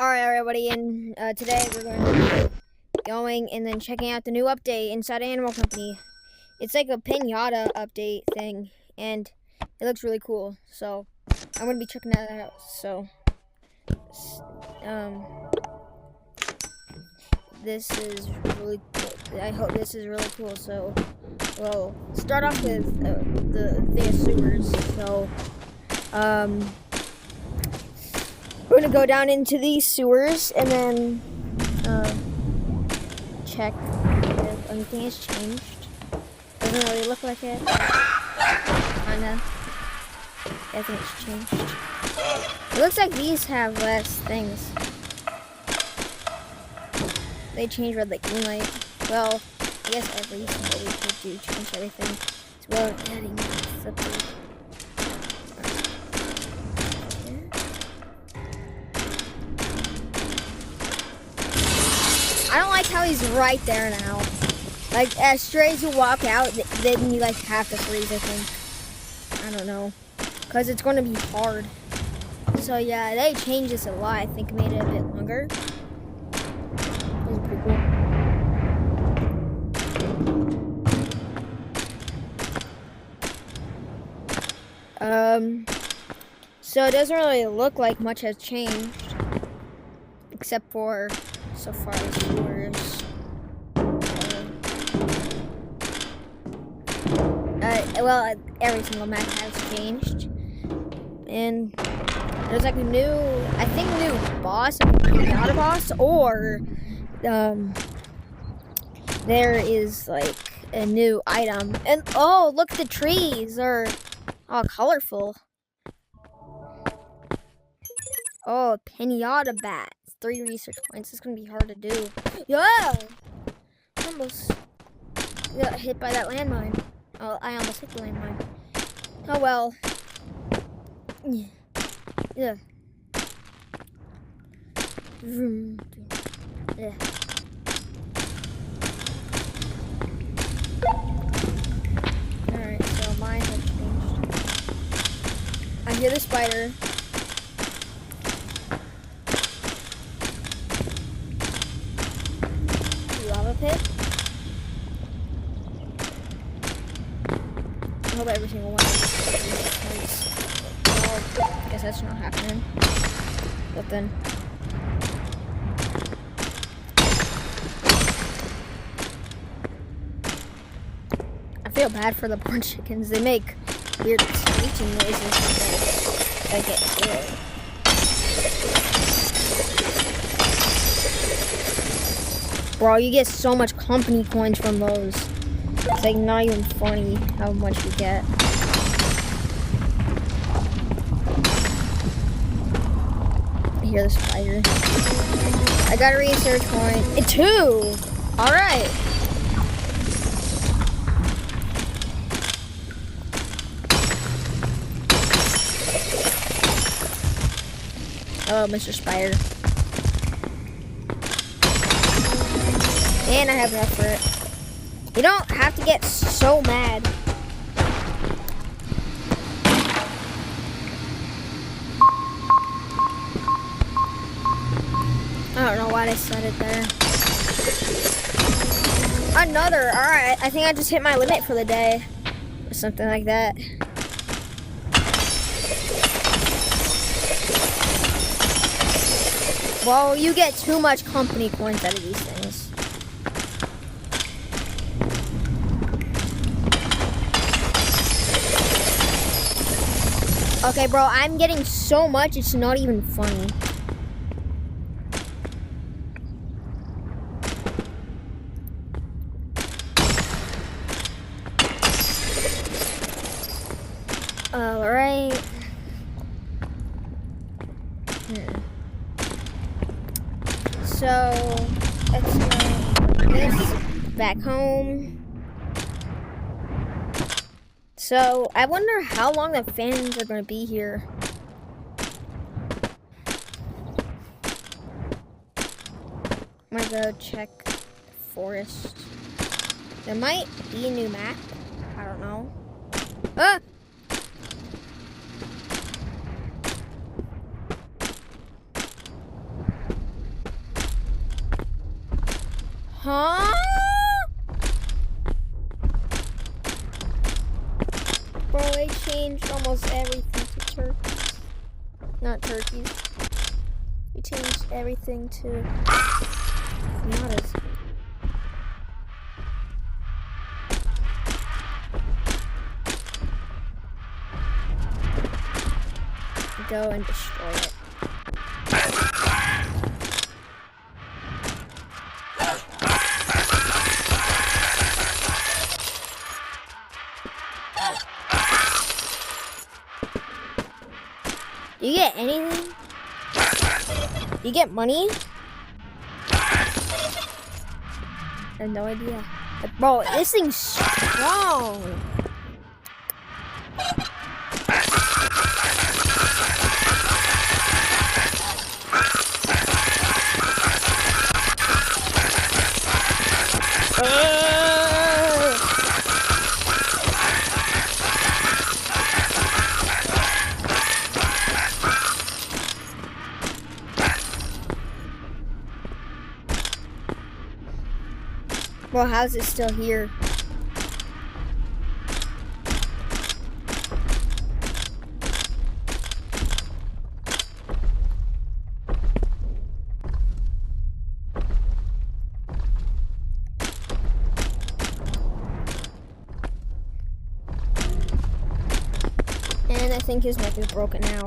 Alright, everybody, and today we're going to be going and then checking out the new update inside Animal Company. It's like a piñata update thing, and it looks really cool, so I'm going to be checking that out. So, this is really cool. I hope this is really cool. So, we'll start off with the sewers. So, we're gonna go down into these sewers and then check if anything has changed. Doesn't really look like it. Kinda. I think it's changed. It looks like these have less things. They change red like moonlight. Well, I guess every single week they do change everything. As well as adding something. I don't like how he's right there now. Like, as straight as you walk out, then you like have to freeze, I think. I don't know. Because it's going to be hard. So yeah, they changed this a lot. I think made it a bit longer. This is pretty cool. So it doesn't really look like much has changed. Except for so far as sewers. Well, every single map has changed. And there's like a new, I think new boss, like a piñata boss, or there is like a new item. And oh, look, the trees are all colorful. Oh, piñata bats. 3 research points. It's gonna be hard to do. Yeah! Almost got hit by that landmine. Oh, I almost hit the landmine. Oh well. Yeah. Yeah. Alright, so mine has changed. I hear the spider. Lava pit. I hope every single one of these well, I guess that's not happening. But then I feel bad for the poor chickens. They make weird screeching noises that get killed. Bro, you get so much company coins from those. It's like not even funny how much you get. I hear the spider. I got a research point. 2! Alright. Hello, Mr. Spider. And I have enough for it. You don't have to get so mad. I don't know why they set it there. Another. Alright, I think I just hit my limit for the day. Or something like that. Well, you get too much company coins out of these things. Okay, bro, I'm getting so much, it's not even funny. Alright. So, let's go this back home. So, I wonder how long the fans are going to be here. I'm going to go check the forest. There might be a new map. I don't know. Ah! Huh? Bro, they changed almost everything to turkeys. Not turkeys. We changed everything to piñatas. Go and destroy it. Do you get anything? Do you get money? I have no idea. But bro, this thing's strong. Well, how's it still here? And I think his neck is broken now.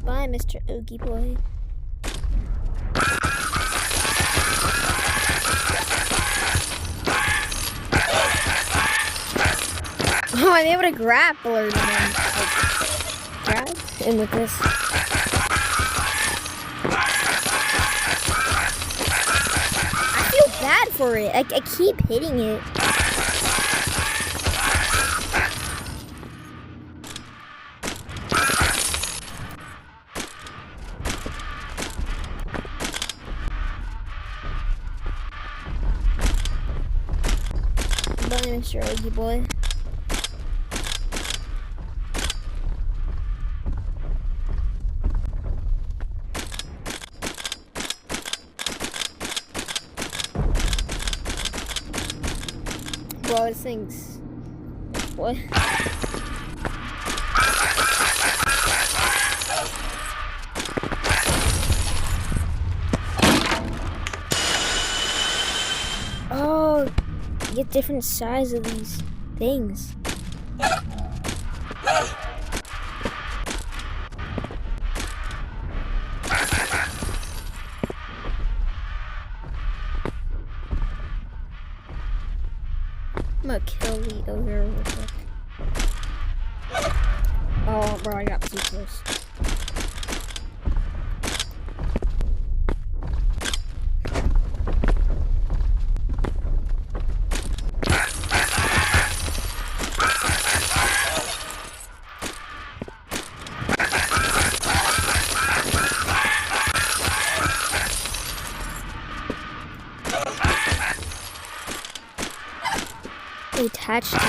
Bye, Mr. Oogie Boy. Oh, I'm able to grapple her then. Grab in with this. I feel bad for it. I keep hitting it. Bye, Mr. Oogie Boy. Bro, this thing's... What? Oh, you get different size of these things. I'm gonna kill the ogre real quick. Oh, bro, I got too close. Attached to it.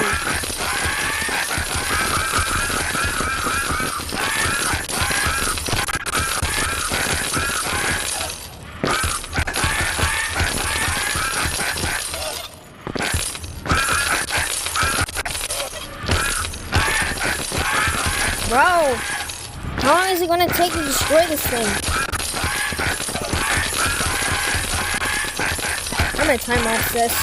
Bro, how long is it gonna take to destroy this thing? I'm gonna time lapse this.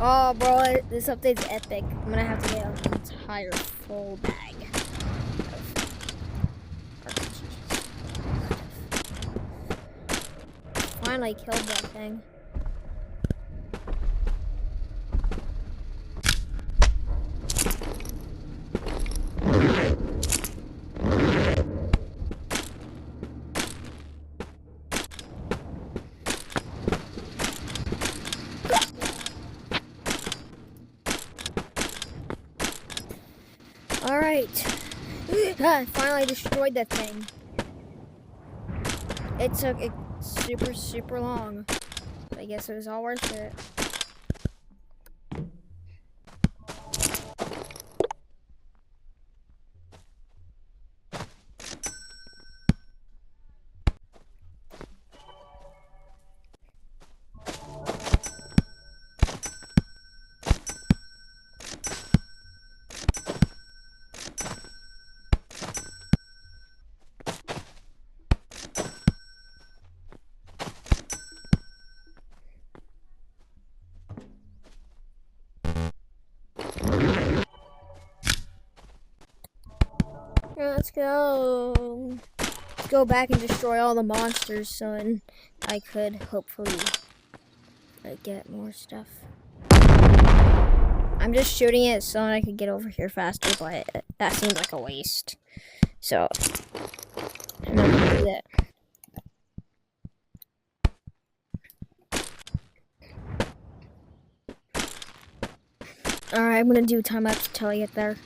Oh, bro, this update's epic. I'm gonna have to get an entire full bag of RPGs. Finally killed that thing. Alright. I finally destroyed that thing. It took super long. But I guess it was all worth it. Let's go. Let's go back and destroy all the monsters so I could hopefully get more stuff. I'm just shooting it so I could get over here faster, but that seems like a waste. So I'm not gonna do that. Alright, I'm gonna do a time-lapse until I get there.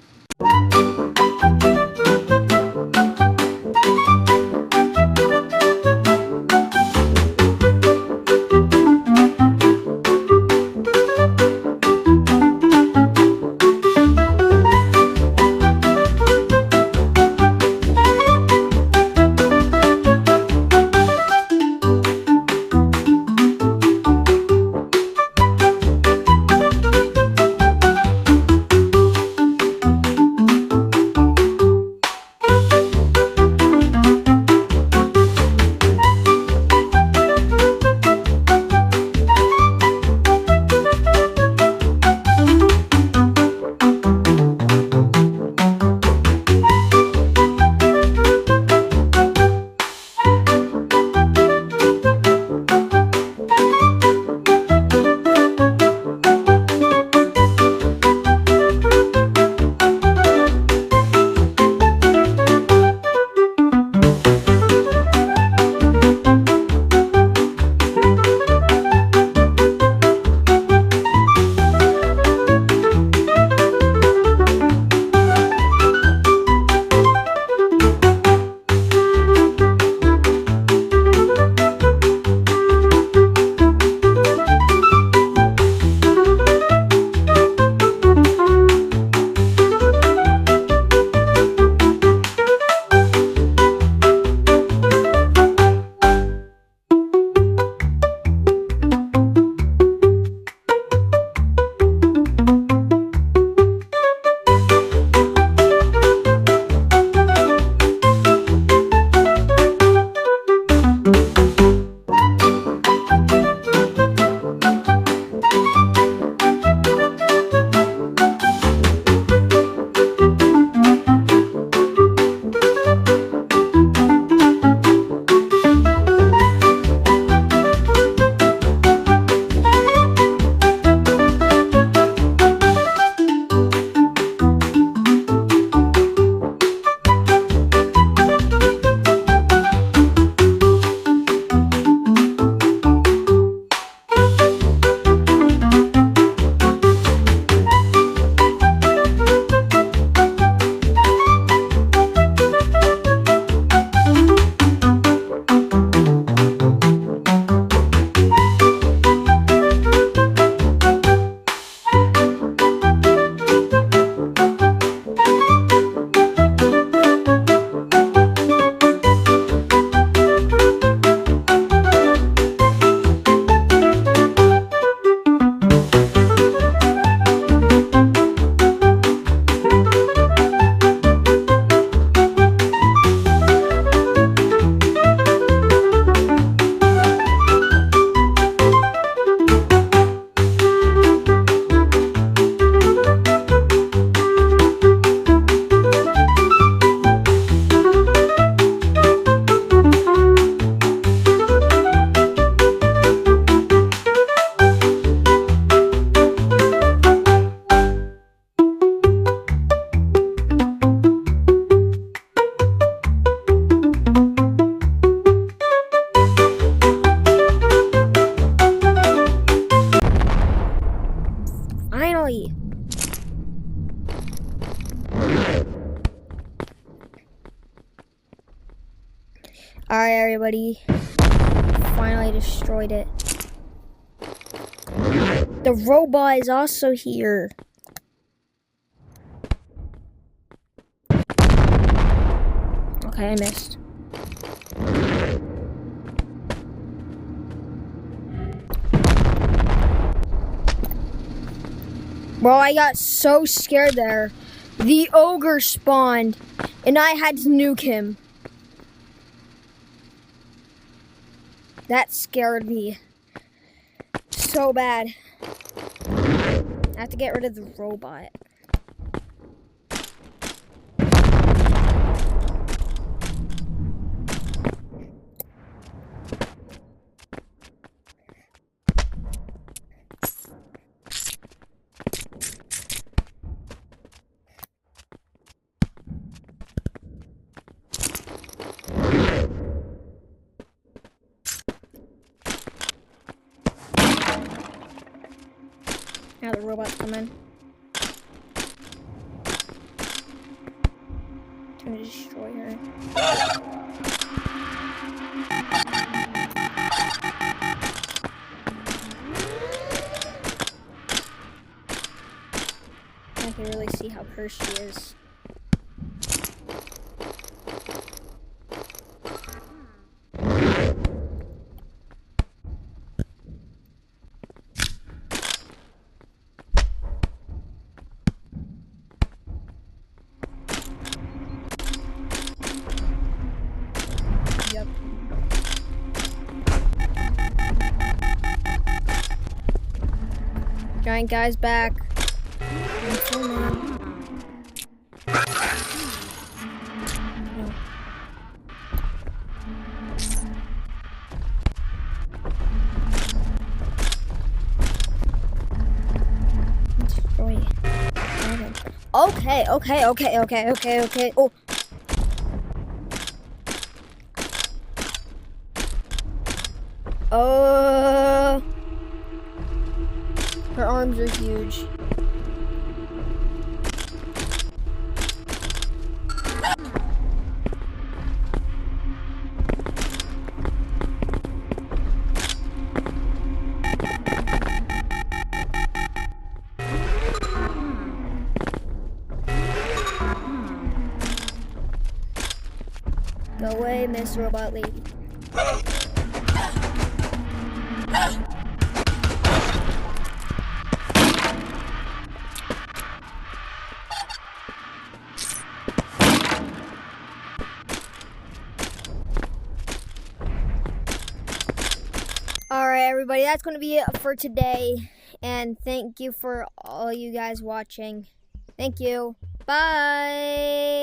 Alright, everybody. Finally destroyed it. The robot is also here. Okay, I missed. Bro, I got so scared there. The ogre spawned, and I had to nuke him. That scared me so bad. I have to get rid of the robot. Now the robot's coming. I'm gonna destroy her. I can really see how cursed she is. Yep. Giant guy's back. Okay. Oh. Her arms are huge. Go away, Miss Robot Lady. Alright, everybody, that's going to be it for today. And thank you for all you guys watching. Thank you. Bye.